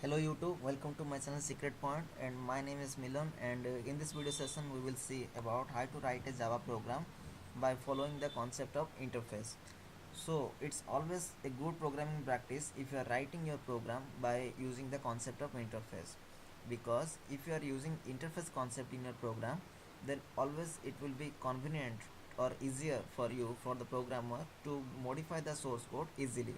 Hello YouTube, welcome to my channel Secret Point, and my name is Milan, and in this video session we will see about how to write a Java program by following the concept of interface. So it's always a good programming practice if you are writing your program by using the concept of interface, because if you are using interface concept in your program, then always it will be convenient or easier for you, for the programmer, to modify the source code easily.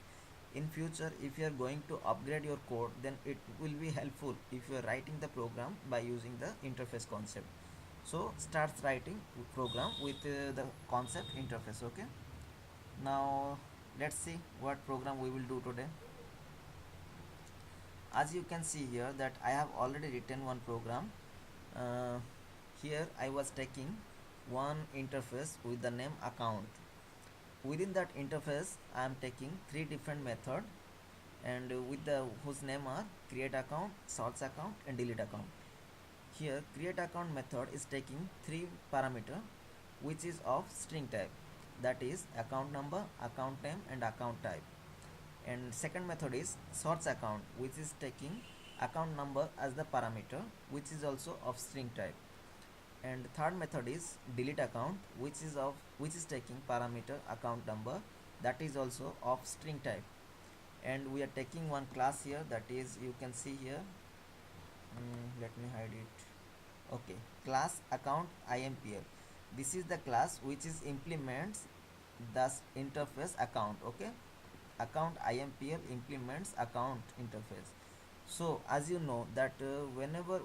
In future, if you are going to upgrade your code, then it will be helpful if you are writing the program by using the interface concept. So start writing program with the concept interface. Okay, now let's see what program we will do today. As you can see here that I have already written one program. uh, Here I was taking one interface with the name account. Within that interface I am taking three different methods, and with the whose name are create account, source account, and delete account. Here create account method is taking three parameter which is of string type, that is account number, account name, and account type. And second method is source account, which is taking account number as the parameter, which is also of string type. And third method is delete account, which is taking parameter account number, that is also of string type. And we are taking one class here, that is, you can see here. Let me hide it. Okay, class account impl. This is the class which is implements the interface account. Okay, account impl implements account interface. So as you know that whenever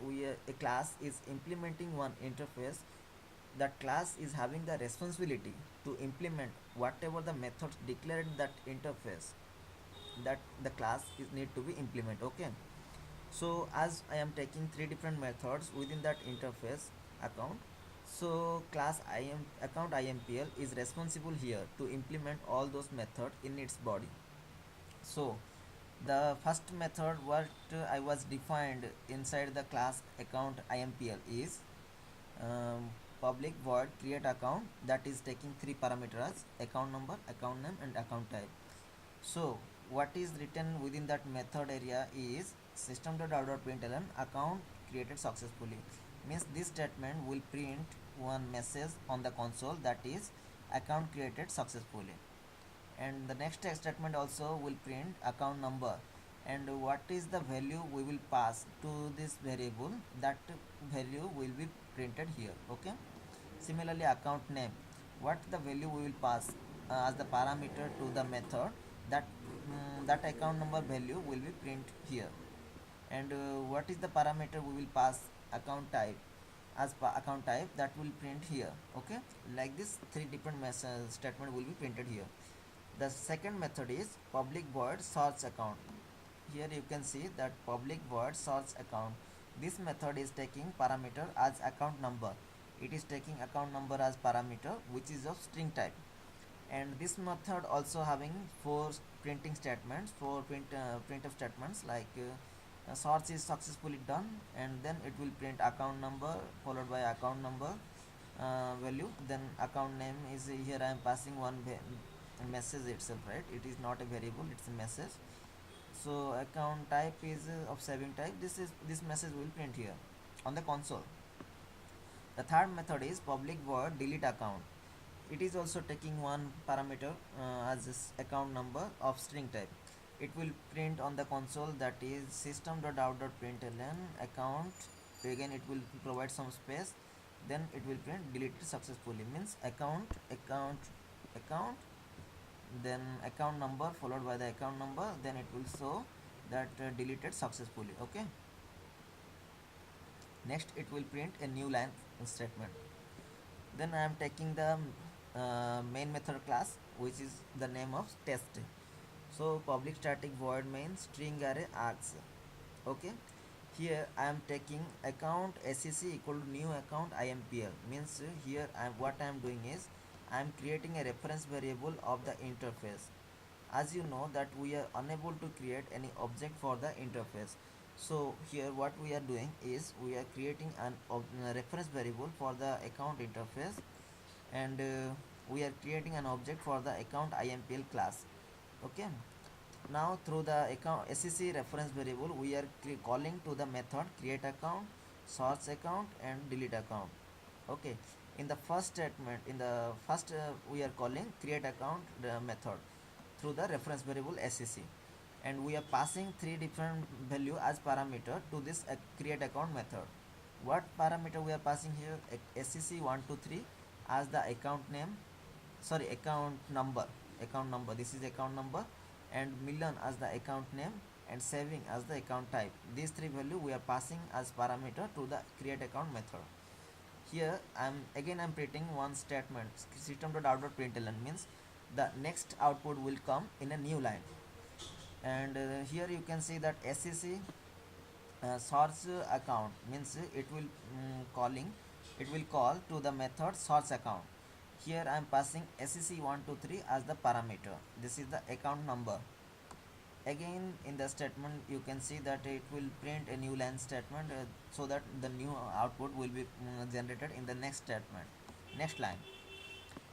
a class is implementing one interface, that class is having the responsibility to implement whatever the methods declared in that interface, that the class is need to be implemented. Okay, so as I am taking three different methods within that interface account, so class im account impl is responsible here to implement all those methods in its body. So the first method what I was defined inside the class account impl is public void create account, that is taking three parameters: account number, account name, and account type. So what is written within that method area is system.out.println account created successfully. Means this statement will print one message on the console, that is account created successfully. And the next statement also will print account number, and what is the value we will pass to this variable, that value will be printed here. Okay, similarly account name, what the value we will pass as the parameter to the method, that that account number value will be print here. And what is the parameter we will pass account type, as account type, that will print here. Okay, like this three different statement will be printed here. The second method is public void source account. Here you can see that public void source account. This method is taking parameter as account number. It is taking account number as parameter, which is of string type. And this method also having four printing statements, four printf statements, like source is successfully done, and then it will print account number followed by account number value. Then account name is here I am passing one message itself, right? It is not a variable, it's a message. So account type is of saving type. This message will print here on the console. The third method is public void delete account. It is also taking one parameter as this account number of string type. It will print on the console, that is system.out.println account. Again it will provide some space, then it will print deleted successfully. Means account, then account number followed by the account number, then it will show that deleted successfully. Okay, next it will print a new line statement. Then I am taking the main method class, which is the name of test. So public static void main string array args. Okay, here I am taking account sec equal to new account impl. Means here what I am doing is I am creating a reference variable of the interface. As you know that we are unable to create any object for the interface, so here what we are doing is we are creating an reference variable for the account interface, and we are creating an object for the account impl class. Okay, Now through the account SEC reference variable, we are calling to the method create account, source account, and delete account. Okay, in the first statement, in the first we are calling create account method through the reference variable SEC, and we are passing three different value as parameter to this create account method. What parameter we are passing here? SEC123 as the account name, sorry, account number, this is account number, and million as the account name, and saving as the account type. These three value we are passing as parameter to the create account method. Here I'm printing one statement, system.out.println means the next output will come in a new line. And here you can see that SEC source account means it will call to the method source account. Here I am passing SEC123 as the parameter. This is the account number. Again in the statement you can see that it will print a new line statement, so that the new output will be generated in the next line.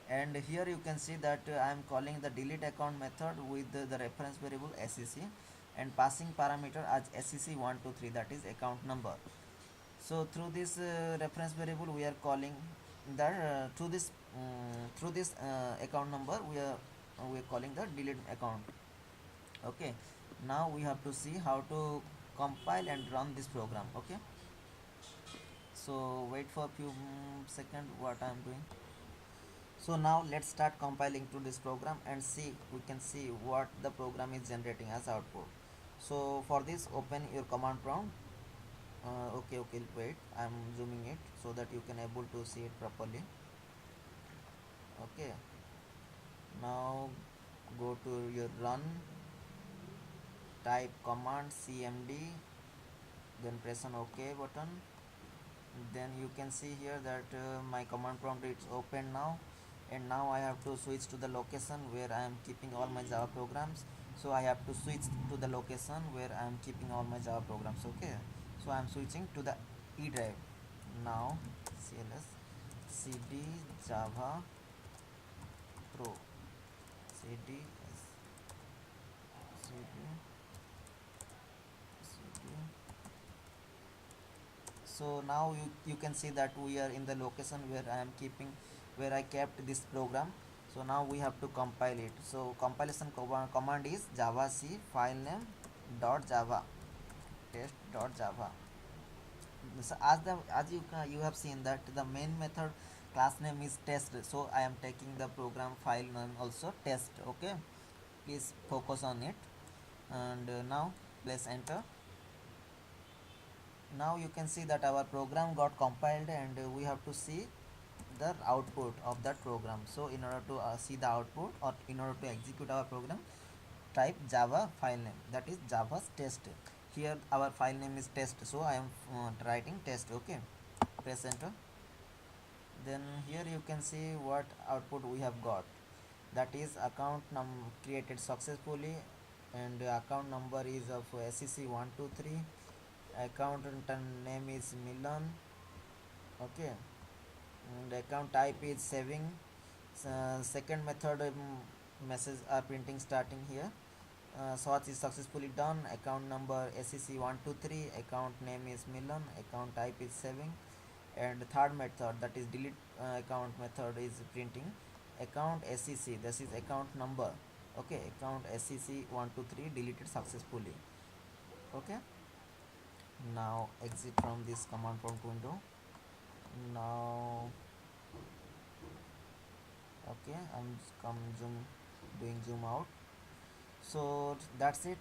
And here you can see that I am calling the delete account method with the reference variable SEC, and passing parameter as SEC123, that is account number. So through this reference variable we are calling that through this account number we are calling the delete account. Okay, now we have to see how to compile and run this program. Okay, so wait for a few seconds what I am doing. So now let's start compiling to this program and see, we can see what the program is generating as output. So for this, open your command prompt. Okay, wait, I'm zooming it so that you can able to see it properly. Okay, now go to your run, type command cmd, then press on ok button. Then you can see here that my command prompt is open now, and now I have to switch to the location where I am keeping all my Java programs. So I have to switch to the location where I am keeping all my Java programs. Okay, so I am switching to the E drive now. CLS cd java pro cd cd cd. So now you can see that we are in the location where I am keeping, where I kept this program. So now we have to compile it. So compilation command is javac file name dot java test dot java. So as you have seen that the main method class name is test, so I am taking the program file name also test. Okay, please focus on it. And now press enter. Now you can see that our program got compiled, and we have to see the output of that program. So in order to see the output, or in order to execute our program, type java file name, that is java's test. Here our file name is test, so I am writing test. Okay, press enter. Then here you can see what output we have got, that is account created successfully, and account number is of SEC123, account name is Milan. Okay, and account type is saving. Second method message are printing starting here. Search is successfully done, account number SEC123, account name is Milan, account type is saving. And third method, that is delete account method, is printing account SEC, this is account number. Okay, account SEC123 deleted successfully. Okay, now exit from this command prompt window. Now okay, I'm come zoom, doing zoom out. So that's it.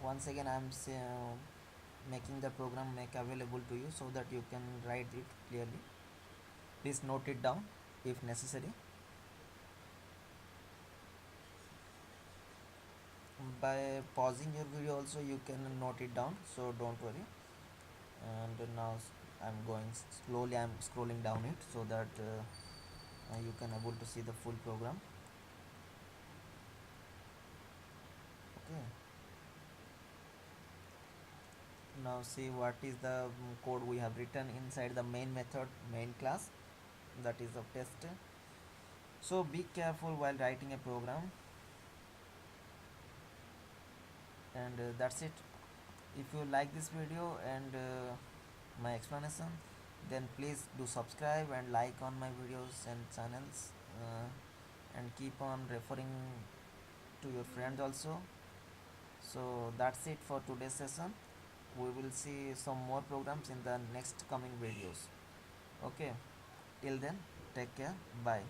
Once again I'm making the program make available to you so that you can write it clearly. Please note it down if necessary. By pausing your video also you can note it down, so don't worry. And now I'm going slowly, I'm scrolling down it so that you can able to see the full program. Okay, now see what is the code we have written inside the main method, main class, that is of test. So be careful while writing a program. And that's it. If you like this video and my explanation, then please do subscribe and like on my videos and channels, and keep on referring to your friends also. So that's it for today's session. We will see some more programs in the next coming videos. Okay, till then, take care, bye.